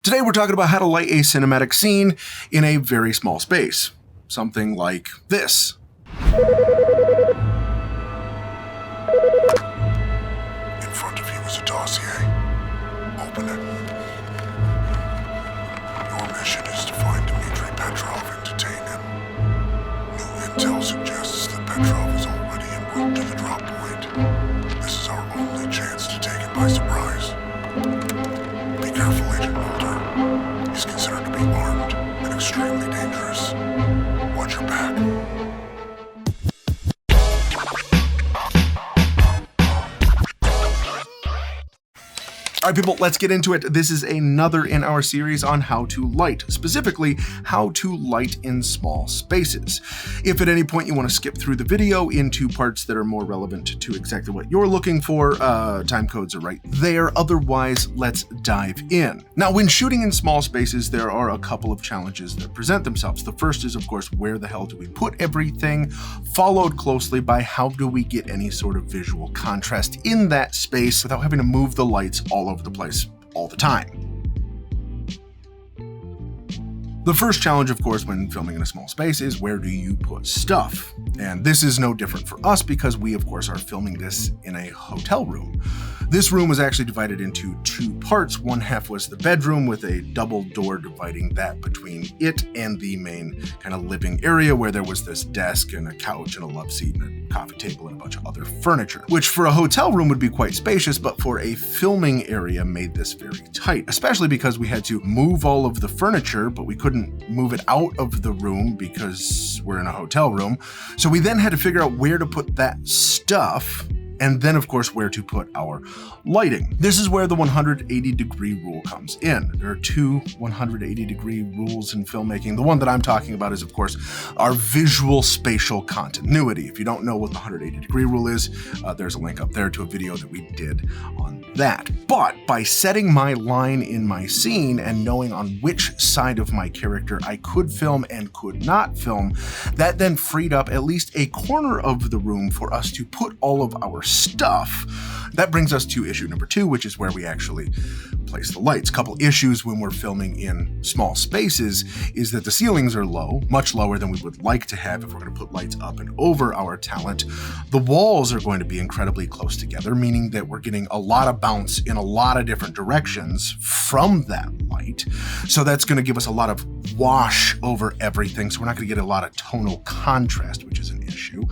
Today we're talking about how to light a cinematic scene in a very small space. Something like this. In front of you is a dossier. Open it. Your mission is to find Dmitry Petrov and detain him. New intel suggests that Petrov is already en route to the drop point. This is our only chance to take him by surprise. Be careful, Agent Mulder. He's considered to be armed and extremely dangerous. Watch your back. All right, people, let's get into it. This is another in our series on how to light, specifically how to light in small spaces. If at any point you want to skip through the video into parts that are more relevant to exactly what you're looking for, time codes are right there. Otherwise, let's dive in. Now, when shooting in small spaces, there are a couple of challenges that present themselves. The first is, of course, where the hell do we put everything, followed closely by how do we get any sort of visual contrast in that space without having to move the lights all over the place all the time. The first challenge, of course, when filming in a small space is where do you put stuff? And this is no different for us because we, of course, are filming this in a hotel room. This room was actually divided into two parts. One half was the bedroom with a double door dividing that between it and the main kind of living area where there was this desk and a couch and a love seat and a coffee table and a bunch of other furniture, which for a hotel room would be quite spacious, but for a filming area made this very tight, especially because we had to move all of the furniture, but we couldn't move it out of the room because we're in a hotel room. So we then had to figure out where to put that stuff, and then, of course, where to put our lighting. This is where the 180-degree rule comes in. There are two 180-degree rules in filmmaking. The one that I'm talking about is, of course, our visual spatial continuity. If you don't know what the 180-degree rule is, there's a link up there to a video that we did on that. But by setting my line in my scene and knowing on which side of my character I could film and could not film, that then freed up at least a corner of the room for us to put all of our stuff. That brings us to issue number 2, which is where we actually place the lights. Couple issues when we're filming in small spaces is that the ceilings are low, much lower than we would like to have if we're going to put lights up and over our talent. The walls are going to be incredibly close together, meaning that we're getting a lot of bounce in a lot of different directions from that light. So that's going to give us a lot of wash over everything. So we're not going to get a lot of tonal contrast, which is an issue.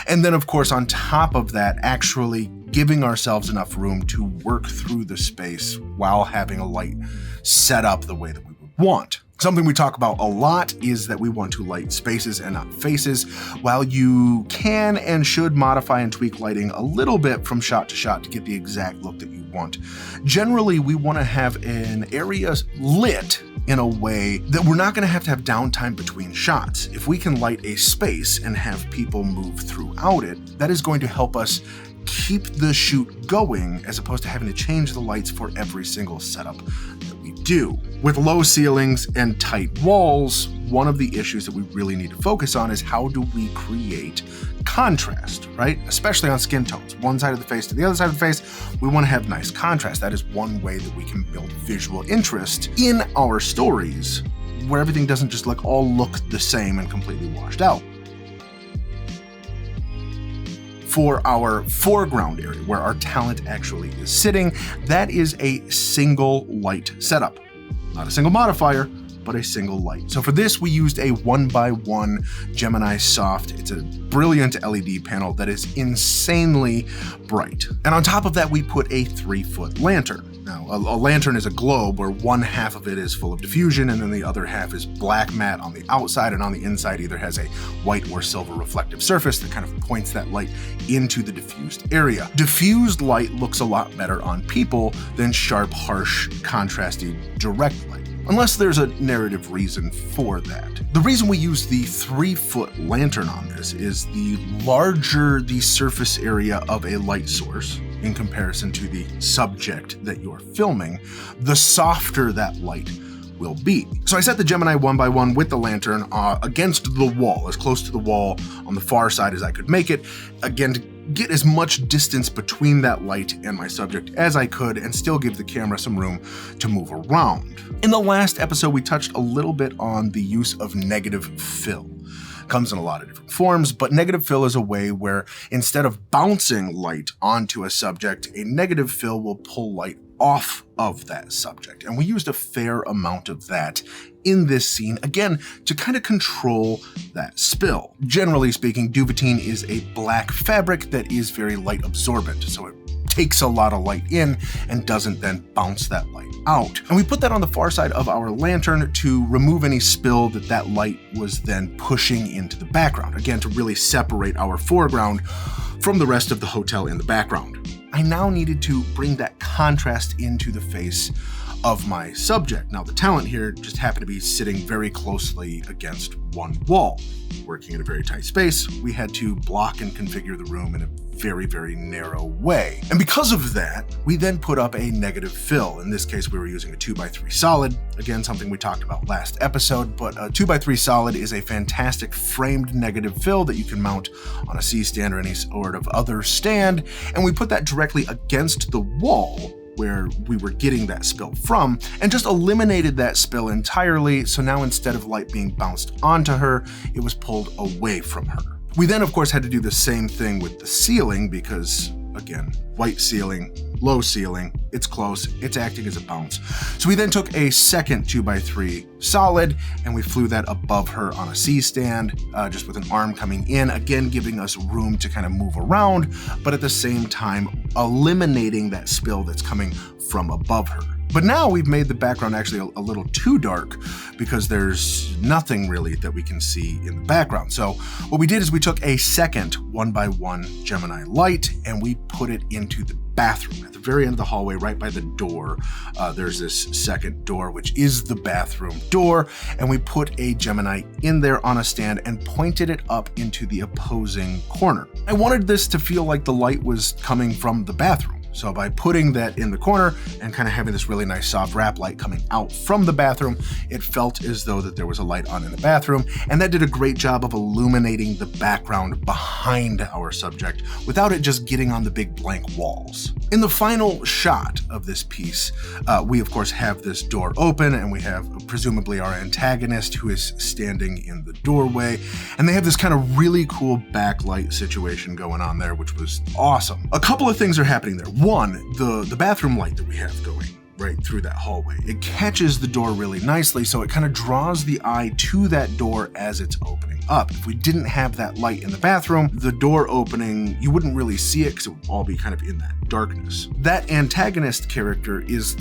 And then, of course, on top of that, actually giving ourselves enough room to work through the space while having a light set up the way that we would want. Something we talk about a lot is that we want to light spaces and not faces. While you can and should modify and tweak lighting a little bit from shot to shot to get the exact look that you want, generally we want to have an area lit in a way that we're not going to have downtime between shots. If we can light a space and have people move throughout it, that is going to help us keep the shoot going as opposed to having to change the lights for every single setup that we do. With low ceilings and tight walls, one of the issues that we really need to focus on is how do we create contrast, right? Especially on skin tones. One side of the face to the other side of the face, we want to have nice contrast. That is one way that we can build visual interest in our stories where everything doesn't just all look the same and completely washed out. For our foreground area, where our talent actually is sitting, that is a single light setup. Not a single modifier, but a single light. So for this, we used a 1x1 Gemini Soft. It's a brilliant LED panel that is insanely bright. And on top of that, we put a 3-foot lantern. Now, a lantern is a globe where one half of it is full of diffusion and then the other half is black matte on the outside, and on the inside either has a white or silver reflective surface that kind of points that light into the diffused area. Diffused light looks a lot better on people than sharp, harsh, contrasty, direct light, unless there's a narrative reason for that. The reason we use the 3-foot lantern on this is the larger the surface area of a light source in comparison to the subject that you're filming, the softer that light will be. So I set the Gemini 1x1 with the lantern against the wall, as close to the wall on the far side as I could make it, again to get as much distance between that light and my subject as I could and still give the camera some room to move around. In the last episode, we touched a little bit on the use of negative fill. Comes in a lot of different forms, but negative fill is a way where instead of bouncing light onto a subject, a negative fill will pull light off of that subject. And we used a fair amount of that in this scene, again, to kind of control that spill. Generally speaking, duvetine is a black fabric that is very light absorbent, so it takes a lot of light in and doesn't then bounce that light out. And we put that on the far side of our lantern to remove any spill that light was then pushing into the background, again, to really separate our foreground from the rest of the hotel in the background. I now needed to bring that contrast into the face of my subject. Now, the talent here just happened to be sitting very closely against one wall. Working in a very tight space, we had to block and configure the room in a very, very narrow way. And because of that, we then put up a negative fill. In this case, we were using a 2x3 solid. Again, something we talked about last episode, but a 2x3 solid is a fantastic framed negative fill that you can mount on a C-stand or any sort of other stand. And we put that directly against the wall where we were getting that spill from, and just eliminated that spill entirely. So now instead of light being bounced onto her, it was pulled away from her. We then, of course, had to do the same thing with the ceiling because, again, white ceiling, low ceiling, it's close, it's acting as a bounce. So we then took a second 2x3 solid and we flew that above her on a C-stand, just with an arm coming in, again, giving us room to kind of move around, but at the same time, eliminating that spill that's coming from above her. But now we've made the background actually a little too dark because there's nothing really that we can see in the background. So what we did is we took a second 1x1 Gemini light and we put it into the bathroom. At the very end of the hallway, right by the door, there's this second door, which is the bathroom door. And we put a Gemini in there on a stand and pointed it up into the opposing corner. I wanted this to feel like the light was coming from the bathroom. So by putting that in the corner and kind of having this really nice soft wrap light coming out from the bathroom, it felt as though that there was a light on in the bathroom, and that did a great job of illuminating the background behind our subject without it just getting on the big blank walls. In the final shot of this piece, we of course have this door open and we have presumably our antagonist who is standing in the doorway, and they have this kind of really cool backlight situation going on there, which was awesome. A couple of things are happening there. One, the bathroom light that we have going right through that hallway, it catches the door really nicely, so it kind of draws the eye to that door as it's opening up. If we didn't have that light in the bathroom, the door opening, you wouldn't really see it because it would all be kind of in that darkness. That antagonist character is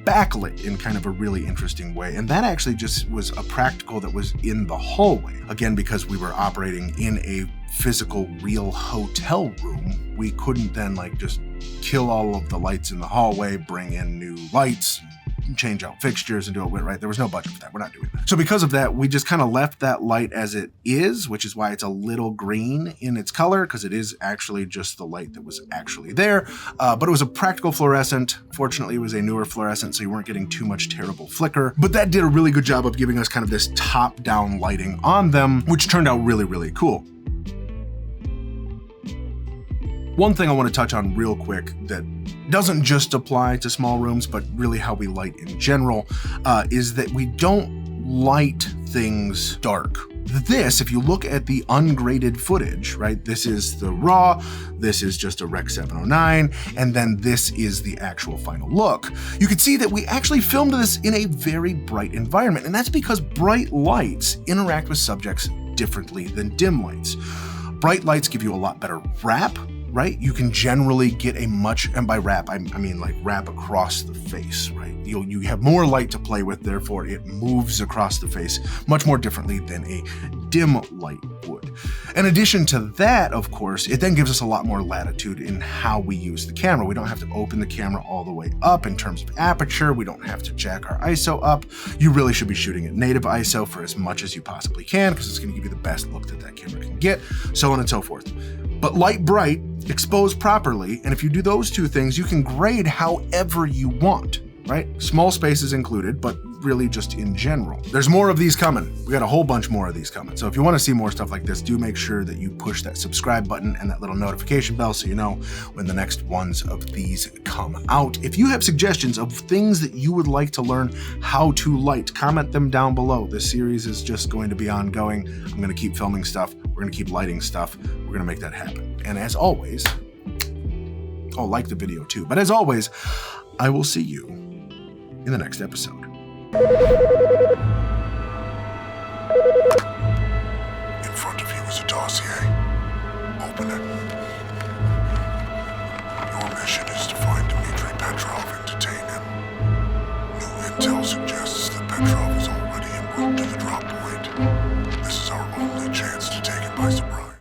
backlit in kind of a really interesting way, and that actually just was a practical that was in the hallway. Again, because we were operating in a physical real hotel room, we couldn't then like just kill all of the lights in the hallway, bring in new lights, change out fixtures and do it right. There was no budget for that. We're not doing that. So because of that, we just kind of left that light as it is, which is why it's a little green in its color, because it is actually just the light that was actually there. But it was a practical fluorescent. Fortunately, it was a newer fluorescent, so you weren't getting too much terrible flicker. But that did a really good job of giving us kind of this top-down lighting on them, which turned out really, really cool. One thing I want to touch on real quick that doesn't just apply to small rooms, but really how we light in general, is that we don't light things dark. This, if you look at the ungraded footage, right, this is the raw, this is just a Rec 709, and then this is the actual final look. You can see that we actually filmed this in a very bright environment, and that's because bright lights interact with subjects differently than dim lights. Bright lights give you a lot better wrap, right? You can generally get a much, and by wrap, I mean like wrap across the face, right? You have more light to play with, therefore it moves across the face much more differently than a dim light would. In addition to that, of course, it then gives us a lot more latitude in how we use the camera. We don't have to open the camera all the way up in terms of aperture. We don't have to jack our ISO up. You really should be shooting at native ISO for as much as you possibly can, because it's going to give you the best look that camera can get, so on and so forth. But light bright, expose properly, and if you do those two things, you can grade however you want, right? Small spaces included, but really just in general. There's more of these coming. We got a whole bunch more of these coming. So if you want to see more stuff like this, do make sure that you push that subscribe button and that little notification bell so you know when the next ones of these come out. If you have suggestions of things that you would like to learn how to light, comment them down below. This series is just going to be ongoing. I'm going to keep filming stuff. We're going to keep lighting stuff. We're going to make that happen. And as always, like the video too. But as always, I will see you in the next episode. In front of you is a dossier. Open it.